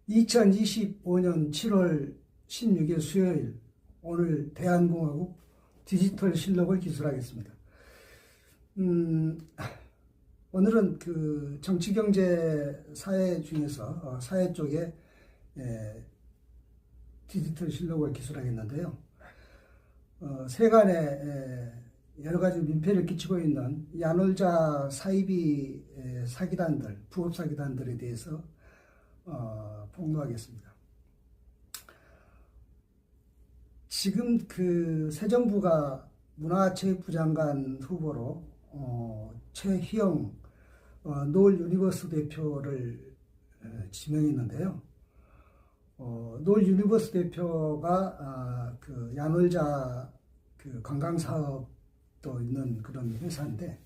2025년 7월 16일 수요일, 오늘 대한공화국 디지털 실록을 기술하겠습니다. 오늘은 그 정치, 경제, 사회 중에서 사회 쪽에 디지털 실록을 기술하겠는데요. 세간에 여러 가지 민폐를 끼치고 있는 야놀자 사이비 사기단들, 부업 사기단들에 대해서 폭로하겠습니다. 지금 그 새 정부가 문화체육부 장관 후보로 최희영 노을 유니버스 대표를 지명했는데요. 노을 유니버스 대표가 그 야놀자 그 관광 사업도 있는 그런 회사인데,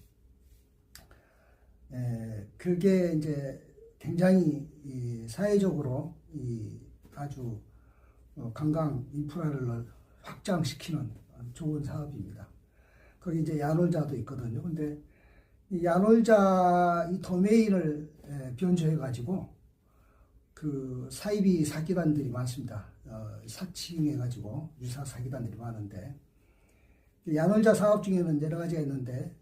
그게 이제 굉장히 사회적으로 아주 관광 인프라를 확장시키는 좋은 사업입니다. 거기 이제 야놀자도 있거든요. 근데 이 야놀자 이 도메인을 변조해가지고 그 사이비 사기단들이 많습니다. 사칭해가지고 유사 사기단들이 많은데, 야놀자 사업 중에는 여러 가지가 있는데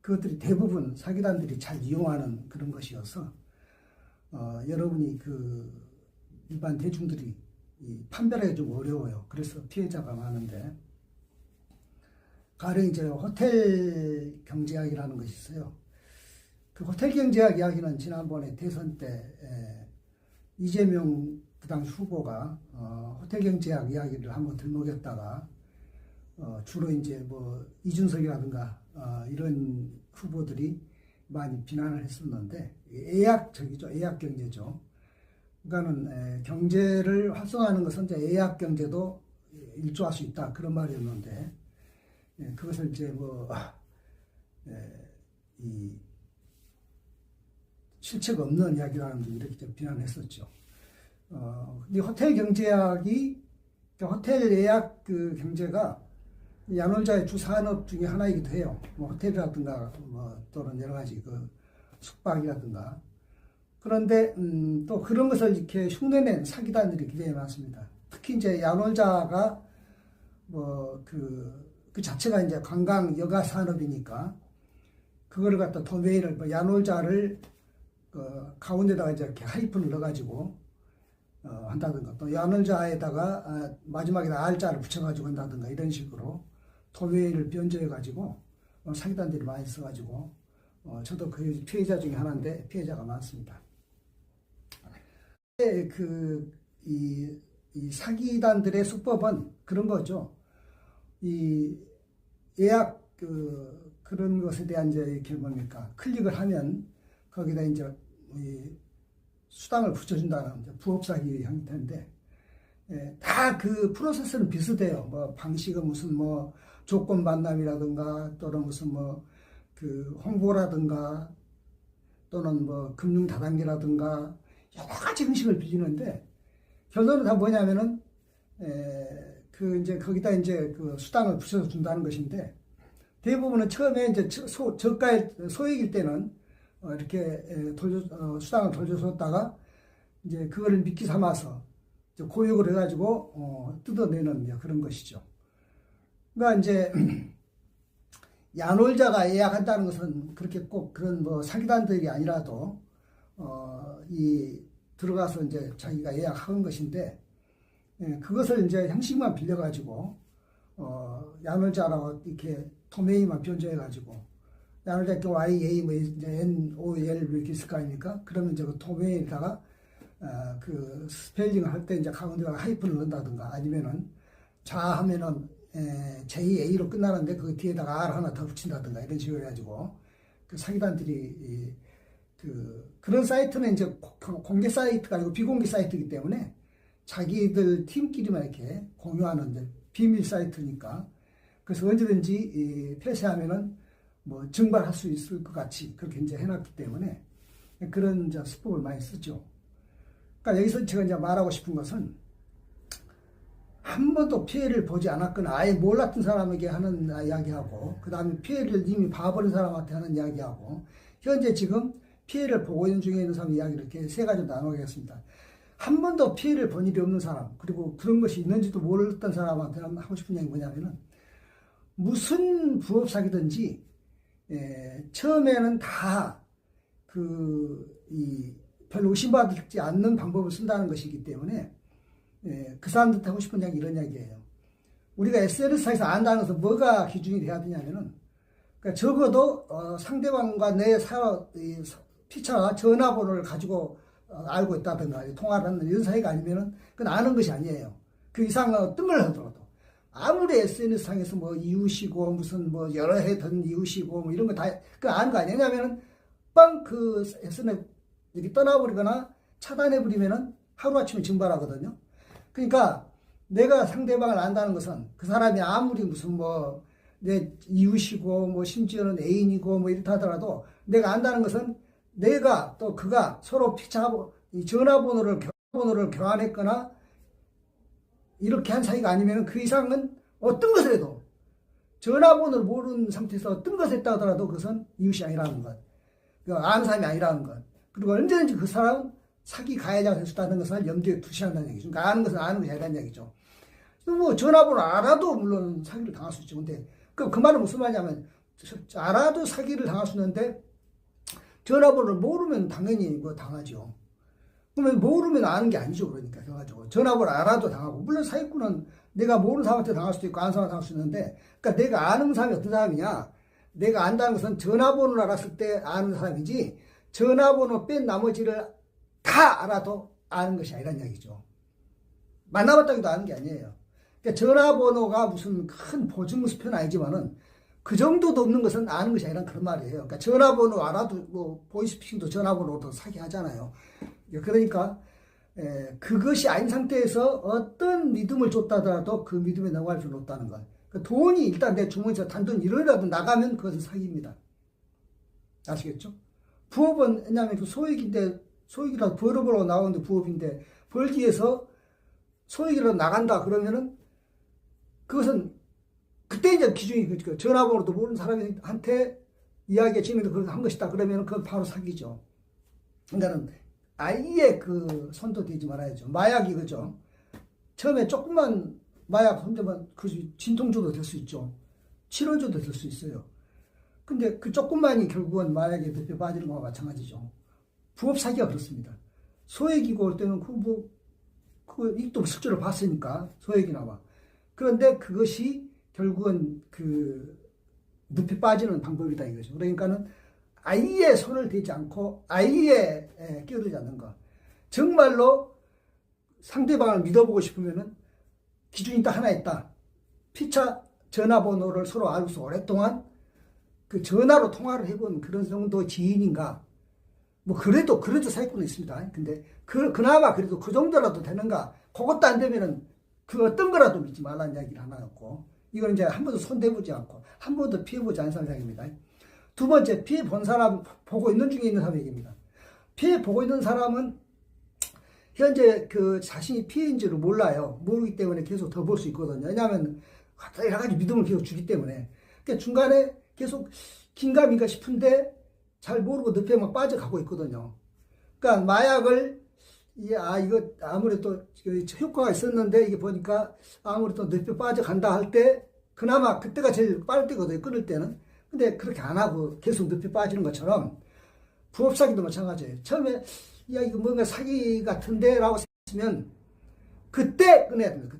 그것들이 대부분 사기단들이 잘 이용하는 그런 것이어서 여러분이 그 일반 대중들이 판별하기 좀 어려워요. 그래서 피해자가 많은데, 가령 이제 호텔 경제학이라는 것이 있어요. 그 호텔 경제학 이야기는 지난번에 대선 때 이재명 그 당시 후보가 호텔 경제학 이야기를 한번 들먹였다가 주로 이제 뭐 이준석이라든가 이런 후보들이 많이 비난을 했었는데, 애약적이죠. 애약 경제죠. 그러니까는 경제를 활성화하는 것은 이제 애약 경제도 일조할 수 있다, 그런 말이었는데, 그것을 이제 이 실체가 없는 이야기라는 데 이렇게 좀 비난했었죠. 근데 호텔 경제학이, 호텔 예약 그 경제가 야놀자의 주 산업 중에 하나이기도 해요. 뭐 호텔이라든가 또는 여러 가지 그 숙박이라든가. 그런데 또 그런 것을 이렇게 흉내낸 사기단들이 굉장히 많습니다. 특히 이제 야놀자가 그 자체가 이제 관광 여가 산업이니까 그거를 갖다 도메인을 야놀자를 가운데다가 이제 이렇게 하이픈을 넣어가지고 한다든가, 또 야놀자에다가 마지막에다 R자를 붙여가지고 한다든가, 이런 식으로 도메인을 변조해가지고 사기단들이 많이 써가지고 저도 그 피해자 중에 하나인데 피해자가 많습니다. 이 사기단들의 수법은 그런 거죠. 이 예약 그런 것에 대한 이제 이렇게 뭡니까, 클릭을 하면 거기다 이제 수당을 붙여준다는 부업 사기 형태인데, 다 그 프로세스는 비슷해요. 뭐 방식은 무슨 조건 만남이라든가, 또는 무슨 그 홍보라든가, 또는 금융 다단계라든가 여러 가지 형식을 빌리는데, 결론은 다 뭐냐면은 이제 거기다 이제 그 수당을 붙여서 준다는 것인데, 대부분은 처음에 이제 저가의 소액일 때는 이렇게 수당을 돌려줬다가 이제 그거를 미끼 삼아서 이제 고역을 해가지고 뜯어내는 그런 것이죠. 그러니까 이제 야놀자가 예약한다는 것은 그렇게 꼭 그런 사기단들이 아니라도 들어가서 이제 자기가 예약한 것인데, 그것을 이제 형식만 빌려가지고 야놀자라고 이렇게 도메인만 변조해가지고, 야놀자 이렇게 YA 이제 NOL 이렇게 있을 거 아닙니까? 그러면 이제 그 도메인에다가 그 스펠링을 할 때 이제 가운데다가 하이픈을 넣는다든가, 아니면은 자하면은 JA로 끝나는데 그 뒤에다가 R 하나 더 붙인다든가, 이런 식으로 해가지고 그 사기단들이 그런 사이트는 이제 공개 사이트가 아니고 비공개 사이트이기 때문에 자기들 팀끼리만 이렇게 공유하는 이제 비밀 사이트니까, 그래서 언제든지 폐쇄하면은 증발할 수 있을 것 같이 그렇게 이제 해놨기 때문에 그런 이제 수법을 많이 쓰죠. 그러니까 여기서 제가 이제 말하고 싶은 것은, 한 번도 피해를 보지 않았거나 아예 몰랐던 사람에게 하는 이야기하고, 그 다음에 피해를 이미 봐버린 사람한테 하는 이야기하고, 현재 지금 피해를 보고 있는 중에 있는 사람 이야기를 이렇게 세 가지로 나누겠습니다. 한 번도 피해를 본 일이 없는 사람, 그리고 그런 것이 있는지도 모르던 사람한테는 하고 싶은 얘기 뭐냐면은, 무슨 부업 사기든지, 처음에는 다, 별로 의심받지 않는 방법을 쓴다는 것이기 때문에, 그 사람들한테 하고 싶은 이야기 이런 이야기예요. 우리가 SNS상에서 안다는 것은 뭐가 기준이 돼야 되냐면은, 그러니까 적어도, 상대방과 내 피차 전화번호를 가지고 알고 있다든가 통화를 하는 이런 사이가 아니면은 그건 아는 것이 아니에요. 그 이상은 어떤 걸 하더라도 아무리 SNS상에서 뭐 이웃이고 무슨 뭐 여러 해 된 이웃이고 뭐 이런 거 다 그 아는 거 아니에요. 왜냐하면은 빵 그 SNS 이렇게 떠나버리거나 차단해버리면은 하루아침에 증발하거든요. 그러니까 내가 상대방을 안다는 것은 그 사람이 아무리 무슨 뭐 내 이웃이고 뭐 심지어는 애인이고 뭐 이렇다 하더라도 내가 안다는 것은 내가 또 그가 서로 전화번호를 교환했거나 이렇게 한 사이가 아니면 그 이상은 어떤 것을 해도 전화번호를 모르는 상태에서 어떤 것을 했다 하더라도 그것은 이웃이 아니라는 것, 아는 사람이 아니라는 것, 그리고 언제든지 그 사람은 사기 가해자가 될 수 있다는 것을 염두에 두셔야 한다는 얘기죠. 그러니까 아는 것은 아는 것이 아니라는 얘기죠. 뭐 전화번호 알아도 물론 사기를 당할 수 있죠. 근데 그 말은 무슨 말이냐면 알아도 사기를 당할 수 있는데 전화번호를 모르면 당연히 뭐 당하죠. 그러면 모르면 아는 게 아니죠. 그러니까 결과적으로 전화번호 알아도 당하고, 물론 사기꾼은 내가 모르는 사람한테 당할 수도 있고 아는 사람한테 당할 수 있는데, 그러니까 내가 아는 사람이 어떤 사람이냐, 내가 안다는 것은 전화번호를 알았을 때 아는 사람이지 전화번호 뺀 나머지를 다 알아도 아는 것이 아니란 이야기죠. 만나봤다기도 아는 게 아니에요. 그러니까 전화번호가 무슨 큰 보증수표는 아니지만은 그 정도도 없는 것은 아는 것이 아니란 그런 말이에요. 그러니까 전화번호 알아도 뭐 보이스피싱도 전화번호도 사기하잖아요. 그러니까 그것이 아닌 상태에서 어떤 믿음을 줬다더라도 그 믿음에 넘어갈 필요 없다는 것. 그러니까 돈이 일단 내 주머니에서 단돈 1원이라도 나가면 그것은 사기입니다. 아시겠죠? 부업은 왜냐하면 그 소액이라도 벌어보려고 나오는데 부업인데 벌기 위해서 소액이라도 나간다 그러면은 그것은 그때 이제 기준이 그렇죠. 전화번호도 모르는 사람한테 이야기에 증명도 그렇게 한 것이다. 그러면 그건 바로 사기죠. 그러니까는 아예 그 손도 대지 말아야죠. 마약이 그죠. 처음에 조금만 마약 혼자만 그 진통제도 될 수 있죠. 치료제도 될 수 있어요. 근데 그 조금만이 결국은 마약에 덮여 빠지는 거와 마찬가지죠. 부업 사기가 그렇습니다. 소액이고 올 때는 그 이익도 실제로 봤으니까 소액이나마. 그런데 그것이 결국은 그 늪에 빠지는 방법이다 이거죠. 그러니까는 아예 손을 대지 않고 아예 끼어들지 않는 것. 정말로 상대방을 믿어보고 싶으면은 기준이 딱 하나 있다. 피차 전화번호를 서로 알고서 오랫동안 그 전화로 통화를 해본 그런 정도 지인인가. 뭐 그래도 사기꾼은 있습니다. 근데 그나마 그래도 그 정도라도 되는가. 그것도 안 되면은 그 어떤 거라도 믿지 말라는 이야기를 하나 했고, 이건 이제 한 번도 손대보지 않고 한 번도 피해보지 않은 사람입니다. 두 번째, 피해 본 사람, 보고 있는 중에 있는 사람 얘기입니다. 피해 보고 있는 사람은 현재 그 자신이 피해인지를 몰라요. 모르기 때문에 계속 더 볼 수 있거든요. 왜냐하면 여러 가지 믿음을 계속 주기 때문에. 그러니까 중간에 계속 긴가민가 싶은데 잘 모르고 늪에 막 빠져가고 있거든요. 그러니까 마약을 이거 아무래도 효과가 있었는데 이게 보니까 아무래도 늪에 빠져간다 할 때 그나마 그때가 제일 빠를 때거든요. 끊을 때는. 근데 그렇게 안 하고 계속 늪에 빠지는 것처럼 부업 사기도 마찬가지예요. 처음에 이거 뭔가 사기 같은데 라고 생각하면 그때 끊어야 됩니다.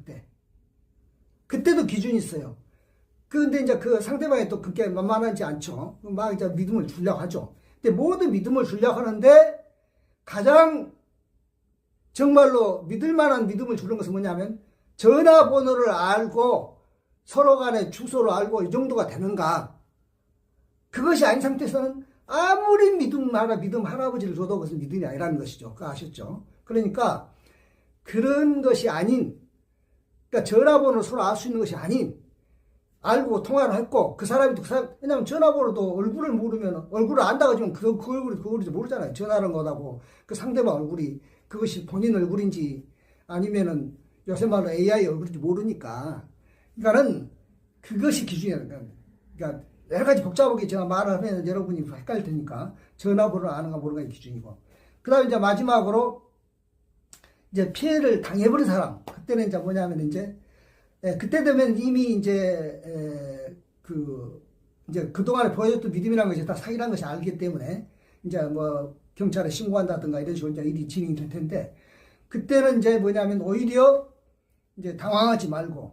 그때도 기준이 있어요. 근데 이제 그 상대방이 또 그렇게 만만하지 않죠. 막 이제 믿음을 주려고 하죠. 근데 모든 믿음을 주려고 하는데 가장 정말로 믿을 만한 믿음을 주는 것은 뭐냐면 전화번호를 알고 서로 간에 주소를 알고 이 정도가 되는가. 그것이 아닌 상태에서는 아무리 믿음 할아버지를 줘도 그것은 믿음이 아니라는 것이죠. 그거 아셨죠? 그러니까 그런 것이 아닌, 그러니까 전화번호를 서로 알 수 있는 것이 아닌, 알고 통화를 했고 그 사람이 왜냐면 전화번호도 얼굴을 모르면 얼굴을 안다고 하지만 그 얼굴이 모르잖아요. 전화를 못하고 그 상대방 얼굴이 그것이 본인 얼굴인지 아니면은 요새 말로 AI 얼굴인지 모르니까. 그러니까는 그것이 기준이에요. 그러니까 여러 가지 복잡하게 제가 말을 하면 여러분이 헷갈릴 테니까 전화번호를 아는가 모르는가 기준이고. 그 다음에 이제 마지막으로 이제 피해를 당해버린 사람, 그때는 이제 뭐냐면 이제 그때 되면 이미 이제 그동안에 보여줬던 믿음이라는 것이 다 사기라는 것이 알기 때문에 이제 뭐 경찰에 신고한다든가 이런 식으로 이제 일이 진행이 될 텐데, 그때는 이제 뭐냐면 오히려 이제 당황하지 말고,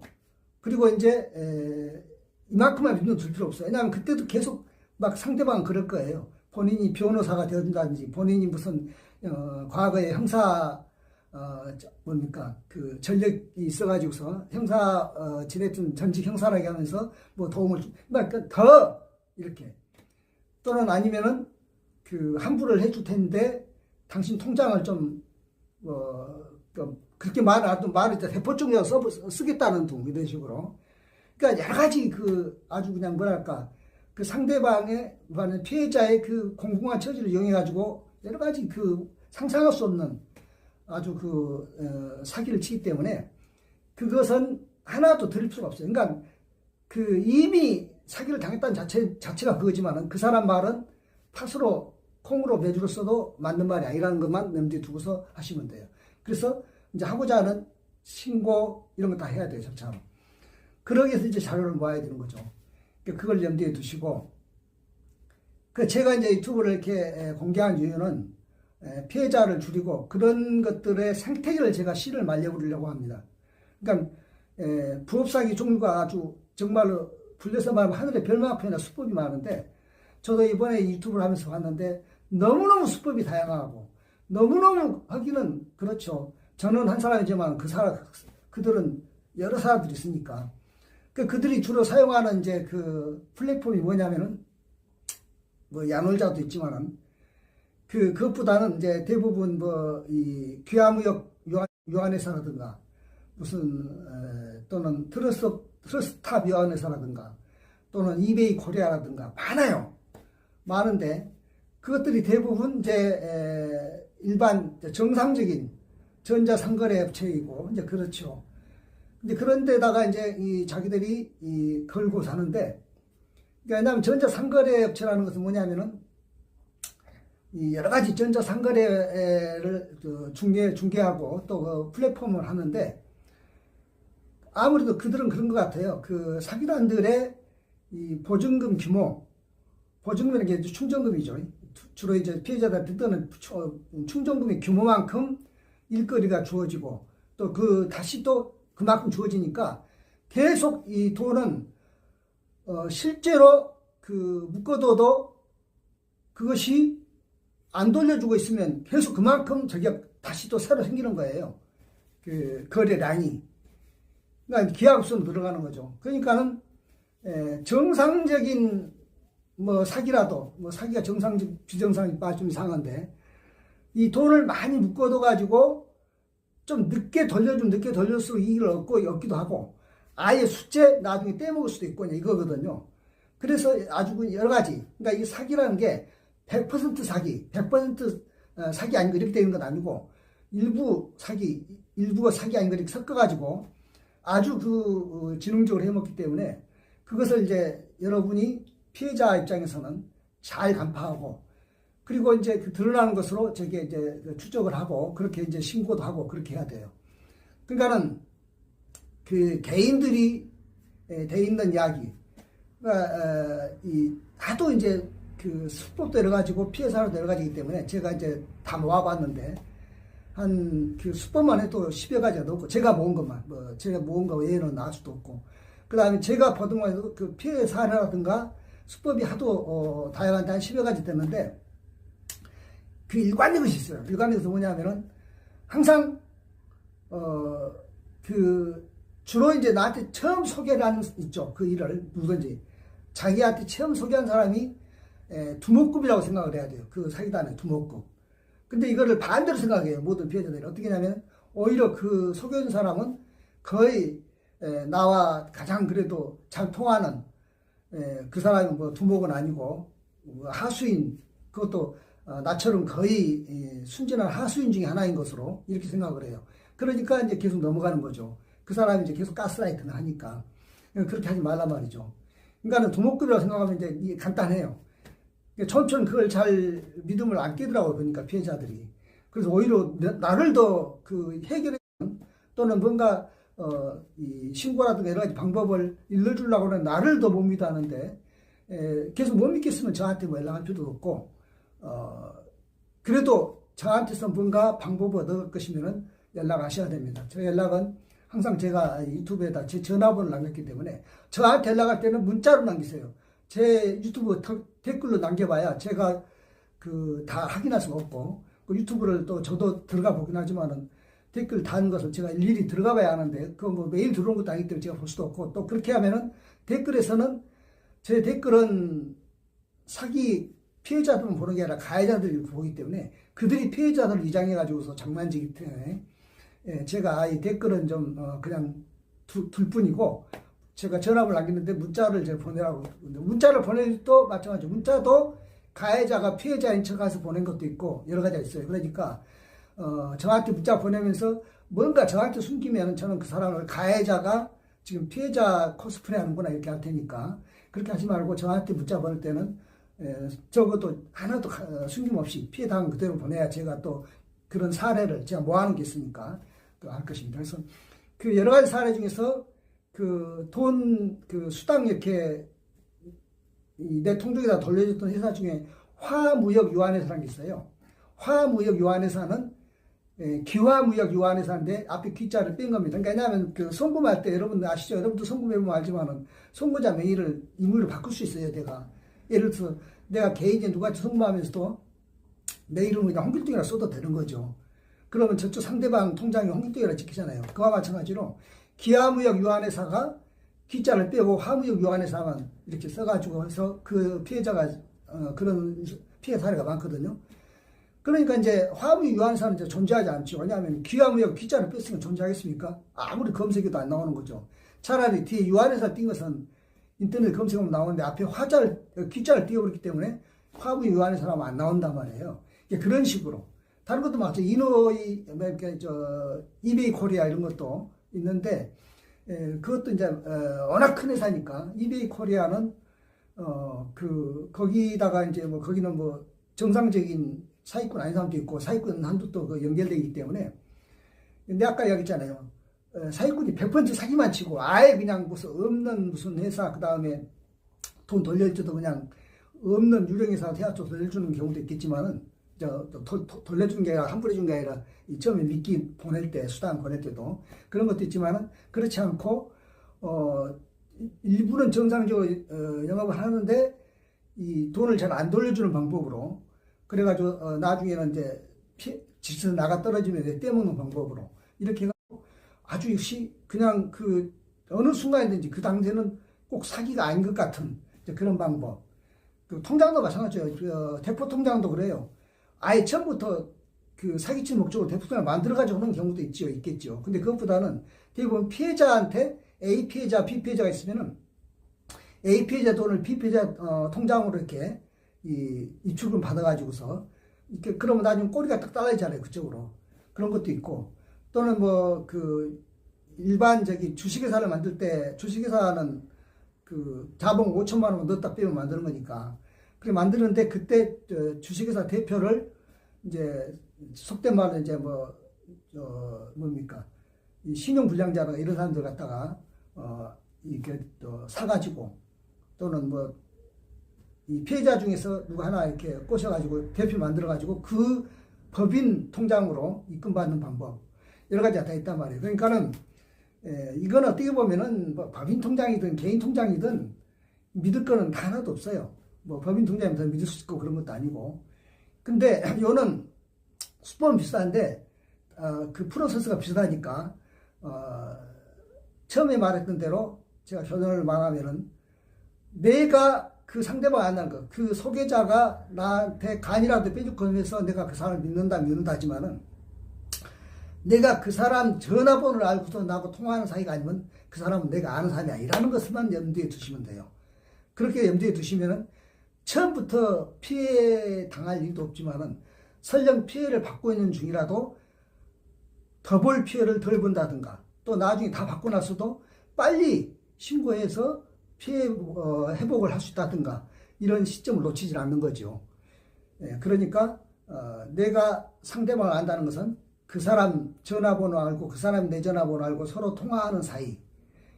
그리고 이제 이만큼만 믿는 줄 필요 없어요. 왜냐하면 그때도 계속 막 상대방은 그럴 거예요. 본인이 변호사가 되든지, 본인이 무슨 과거에 형사 그 전력이 있어가지고서 지냈던 전직 형사라고 하면서 뭐 도움을 그러니까 더 이렇게, 또는 아니면은 환불을 해줄 텐데 당신 통장을 좀 그렇게 말을 대포증이라고 쓰겠다는 둥, 이런 식으로. 그러니까 여러 가지 아주 그냥 뭐랄까, 상대방의 피해자의 공공한 처지를 이용해가지고 여러 가지 상상할 수 없는 아주 사기를 치기 때문에 그것은 하나도 드릴 필요가 없어요. 그러니까 이미 사기를 당했다는 자체가 그거지만은 그 사람 말은 팥으로 콩으로 매주로 써도 맞는 말이 아니라는 것만 염두에 두고서 하시면 돼요. 그래서 이제 하고자 하는 신고 이런 거 다 해야 돼요, 절차로. 그러기 위해서 이제 자료를 모아야 되는 거죠. 그걸 염두에 두시고, 제가 이제 유튜브를 이렇게 공개한 이유는 피해자를 줄이고 그런 것들의 생태계를 제가 씨를 말려버리려고 합니다. 그러니까 부업사기 종류가 아주 정말로 불려서 말하면 하늘의 별만큼이나 수법이 많은데, 저도 이번에 유튜브를 하면서 봤는데 너무너무 수법이 다양하고, 너무너무 하기는 그렇죠. 저는 한 사람이지만 그들은 여러 사람들이 있으니까. 그들이 주로 사용하는 이제 플랫폼이 뭐냐면은, 뭐 야놀자도 있지만은, 그것보다는 이제 대부분 이 귀화무역 요한회사라든가, 무슨, 또는 트러스탑 요한회사라든가, 또는 이베이 코리아라든가, 많은데, 그것들이 대부분 이제, 일반 정상적인 전자상거래 업체이고, 이제 그렇죠. 근데 그런데다가 이제 자기들이 걸고 사는데, 그러니까 왜냐하면 전자상거래 업체라는 것은 뭐냐면은, 여러 가지 전자상거래를 중개하고 또 플랫폼을 하는데, 아무래도 그들은 그런 것 같아요. 사기단들의 보증금 규모, 보증금은 게 충전금이죠. 주로 이제 피해자들한테 뜨는 충전금의 규모만큼 일거리가 주어지고, 또 다시 또 그만큼 주어지니까 계속 이 돈은 실제로 묶어둬도 그것이 안 돌려주고 있으면 계속 그만큼 다시 또 새로 생기는 거예요. 거래량이. 그러니까 기하급수로 들어가는 거죠. 그러니까는 정상적인 사기라도, 사기가 정상적, 비정상이 좀 이상한데, 이 돈을 많이 묶어둬가지고 좀 늦게 돌릴수록 이익을 얻기도 하고, 아예 숫제 나중에 떼먹을 수도 있고, 이거거든요. 그래서 아주 여러 가지. 그러니까 이 사기라는 게 100% 사기, 100% 사기 아닌 거 이렇게 되는 건 아니고, 일부가 사기 아닌 거 이렇게 섞어가지고 아주 지능적으로 해먹기 때문에, 그것을 이제 여러분이 피해자 입장에서는 잘 간파하고, 그리고 이제 드러나는 것으로 이제 추적을 하고, 그렇게 이제 신고도 하고, 그렇게 해야 돼요. 그러니까는 개인들이 돼 있는 이야기, 그러니까 하도 이제 수법도 여러 가지고 피해사도 여러 가지이기 때문에 제가 이제 다 모아봤는데, 수법만 해도 10여 가지가 넘고, 제가 모은 것만, 제가 모은 거 외에는 나올 수도 없고, 그 다음에 제가 보던 거에도 피해 사례라든가 수법이 하도 다양한데 한 10여 가지 됐는데, 일관된 것이 있어요. 일관된 것은 뭐냐면은, 항상 주로 이제 나한테 처음 소개를 하는 있죠. 그 일을 누구든지 자기한테 처음 소개한 사람이 두목급이라고 생각을 해야 돼요. 사기단의 두목급. 근데 이거를 반대로 생각해요. 모든 피해자들이. 어떻게 하냐면, 오히려 소개해준 사람은 거의 나와 가장 그래도 잘 통하는, 그 사람이 두목은 아니고 하수인, 그것도 나처럼 거의 순진한 하수인 중에 하나인 것으로 이렇게 생각을 해요. 그러니까 이제 계속 넘어가는 거죠. 그 사람이 이제 계속 가스라이트를 하니까. 그렇게 하지 말란 말이죠. 그러니까 두목급이라고 생각하면 이제 간단해요. 처음처럼 그걸 잘 믿음을 안 깨더라고요. 그러니까 피해자들이. 그래서 오히려 나를 더 그 해결해 또는 뭔가 이 신고라든가 여러 가지 방법을 일러주려고 하는 나를 더 못 믿어하는데 계속 못 믿겠으면 저한테 뭐 연락할 필요도 없고 그래도 저한테서 뭔가 방법을 얻을 것이면 연락하셔야 됩니다. 저 연락은 항상 제가 유튜브에다 제 전화번호를 남겼기 때문에 저한테 연락할 때는 문자로 남기세요. 제 유튜브 댓글로 남겨봐야 제가 그 다 확인할 수가 없고 그 유튜브를 또 저도 들어가 보긴 하지만은 댓글 다는 것을 제가 일일이 들어가 봐야 하는데 그거 뭐 매일 들어온 것도 아니기 때문에 제가 볼 수도 없고 또 그렇게 하면은 댓글에서는 제 댓글은 사기 피해자들만 보는 게 아니라 가해자들이 보기 때문에 그들이 피해자들을 이장해 가지고서 장난치기 때문에 제가 이 댓글은 좀 그냥 둘 뿐이고 제가 전화를 남겼는데 문자를 제가 보내라고 문자를 보낼 또 마찬가지죠. 문자도 가해자가 피해자인 척해서 보낸 것도 있고 여러 가지가 있어요. 그러니까 저한테 문자 보내면서 뭔가 저한테 숨기면 저는 그 사람을 가해자가 지금 피해자 코스프레 하는구나 이렇게 할 테니까 그렇게 하지 말고 저한테 문자 보낼 때는 적어도 하나도 숨김없이 피해당한 그대로 보내야 제가 또 그런 사례를 제가 모아놓은 게 있으니까 또 할 것입니다. 그래서 그 여러 가지 사례 중에서 그 돈 그 수당 이렇게 내 통장에다 돌려줬던 회사 중에 화무역 유한회사라는 게 있어요. 화무역 유한회사는 기화무역 유한회사인데 앞에 기자를 뺀 겁니다. 그러니까 왜냐하면 그 송금할 때 여러분들 아시죠? 여러분도 송금해보면 알지만은 송금자 명의를 임의로 바꿀 수 있어요. 내가 예를 들어서 내가 개인이 누구한테 송금하면서도 내 이름을 그냥 홍길동이라 써도 되는 거죠. 그러면 저쪽 상대방 통장에 홍길동이라 찍히잖아요. 그와 마찬가지로 기화무역 유한회사가 기자를 빼고 화무역 유한회사만 이렇게 써가지고 해서 그 피해자가 그런 피해 사례가 많거든요. 그러니까 이제 화무역 유한회사는 이제 존재하지 않죠. 왜냐하면 기화무역 기자를 뺐으면 존재하겠습니까? 아무리 검색해도 안 나오는 거죠. 차라리 뒤에 유한회사 띈 것은 인터넷 검색하면 나오는데 앞에 기자를 띄워버렸기 때문에 화무역 유한회사라면 안 나온단 말이에요. 그런 식으로. 다른 것도 마찬가지 이베이 코리아 이런 것도 있는데 그것도 이제 워낙 큰 회사니까 이베이 코리아는 거기다가 이제 뭐 거기는 뭐 정상적인 사기꾼 아닌 사람도 있고 사기꾼 한두 또 연결되기 때문에 근데 아까 얘기했잖아요. 사기꾼이 100% 사기만 치고 아예 그냥 무슨 회사 그 다음에 돈 돌려줘도 그냥 없는 유령회사 해야죠. 돌려주는 경우도 있겠지만은 돌려준 게 아니라 함부로 준 게 아니라 처음에 미끼 보낼 때 수당 보낼 때도 그런 것도 있지만은 그렇지 않고 일부는 정상적으로 영업을 하는데 이 돈을 잘 안 돌려주는 방법으로 그래가지고 나중에는 이제 질서 나가 떨어지면 떼먹는 방법으로 이렇게 해가지고 아주 역시 그냥 그 어느 순간이든지 그 당시에는 꼭 사기가 아닌 것 같은 그런 방법. 그 통장도 마찬가지예요. 대포 통장도 그래요. 아예 처음부터 그 사기친 목적으로 대포통장을 만들어가지고 오는 경우도 있겠죠. 근데 그것보다는 대부분 피해자한테 A 피해자, B 피해자가 있으면은 A 피해자 돈을 B 피해자 통장으로 이렇게 입출금 받아가지고서 이렇게 그러면 나중에 꼬리가 딱 달라지잖아요. 그쪽으로. 그런 것도 있고 또는 뭐 그 일반적인 주식회사를 만들 때 주식회사는 그 자본 5천만 원 넣었다 빼면 만드는 거니까 그렇게 만드는데 그때 주식회사 대표를 이제 속된 말로 이제 뭡니까 이 신용불량자나 이런 사람들 갖다가 이렇게 또 사가지고 또는 뭐 이 피해자 중에서 누구 하나 이렇게 꼬셔가지고 대표 만들어가지고 그 법인 통장으로 입금받는 방법 여러 가지가 다 있단 말이에요. 그러니까는 이건 어떻게 보면은 뭐 법인 통장이든 개인 통장이든 믿을 거는 다 하나도 없어요. 뭐 법인 통장이면 더 믿을 수 있고 그런 것도 아니고. 근데 요는 수법은 비슷한데 그 프로세스가 비슷하니까 처음에 말했던 대로 제가 결론을 말하면은 내가 그 상대방 안 한 거, 그 소개자가 나한테 간이라도 빼주고 해서 내가 그 사람을 믿는다 하지만은 내가 그 사람 전화번호를 알고서 나하고 통화하는 사이가 아니면 그 사람은 내가 아는 사람이 아니라는 것만 염두에 두시면 돼요. 그렇게 염두에 두시면은 처음부터 피해 당할 일도 없지만은 설령 피해를 받고 있는 중이라도 더 볼 피해를 덜 본다든가 또 나중에 다 받고 나서도 빨리 신고해서 피해 회복을 할 수 있다든가 이런 시점을 놓치지 않는 거죠. 그러니까 내가 상대방을 안다는 것은 그 사람 전화번호 알고 그 사람 내 전화번호 알고 서로 통화하는 사이,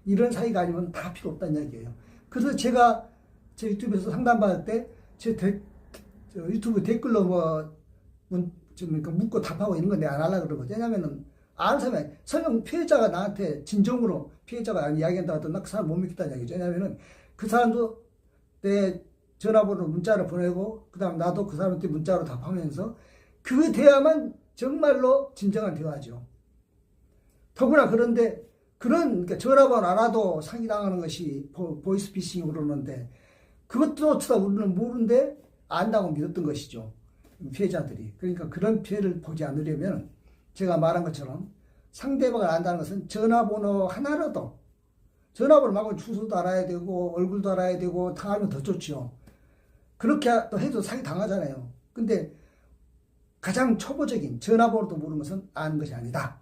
이런 사이가 아니면 다 필요 없다는 이야기예요. 그래서 제가 제 유튜브에서 상담받을 때 제 유튜브 댓글로 묻고 답하고 이런 건 내가 안 하려고 그러거든요. 왜냐면은 아는 사람이, 설령 피해자가 나한테 진정으로 피해자가 이야기한다 하더라도 그 사람 못 믿겠다는 얘기죠. 왜냐면은 그 사람도 내 전화번호 문자를 보내고 그 다음 나도 그 사람한테 문자로 답하면서 그 대화만 정말로 진정한 대화죠. 더구나 그런데 그러니까 전화번호 알아도 사기당하는 것이 보이스피싱이라고 그러는데 그것도 우리는 모르는데 안다고 믿었던 것이죠. 피해자들이. 그러니까 그런 피해를 보지 않으려면 제가 말한 것처럼 상대방을 안다는 것은 전화번호 하나라도, 전화번호 말고 주소도 알아야 되고 얼굴도 알아야 되고 다 알면 더 좋죠. 그렇게 또 해도 사기 당하잖아요. 근데 가장 초보적인 전화번호도 모르는 것은 아는 것이 아니다.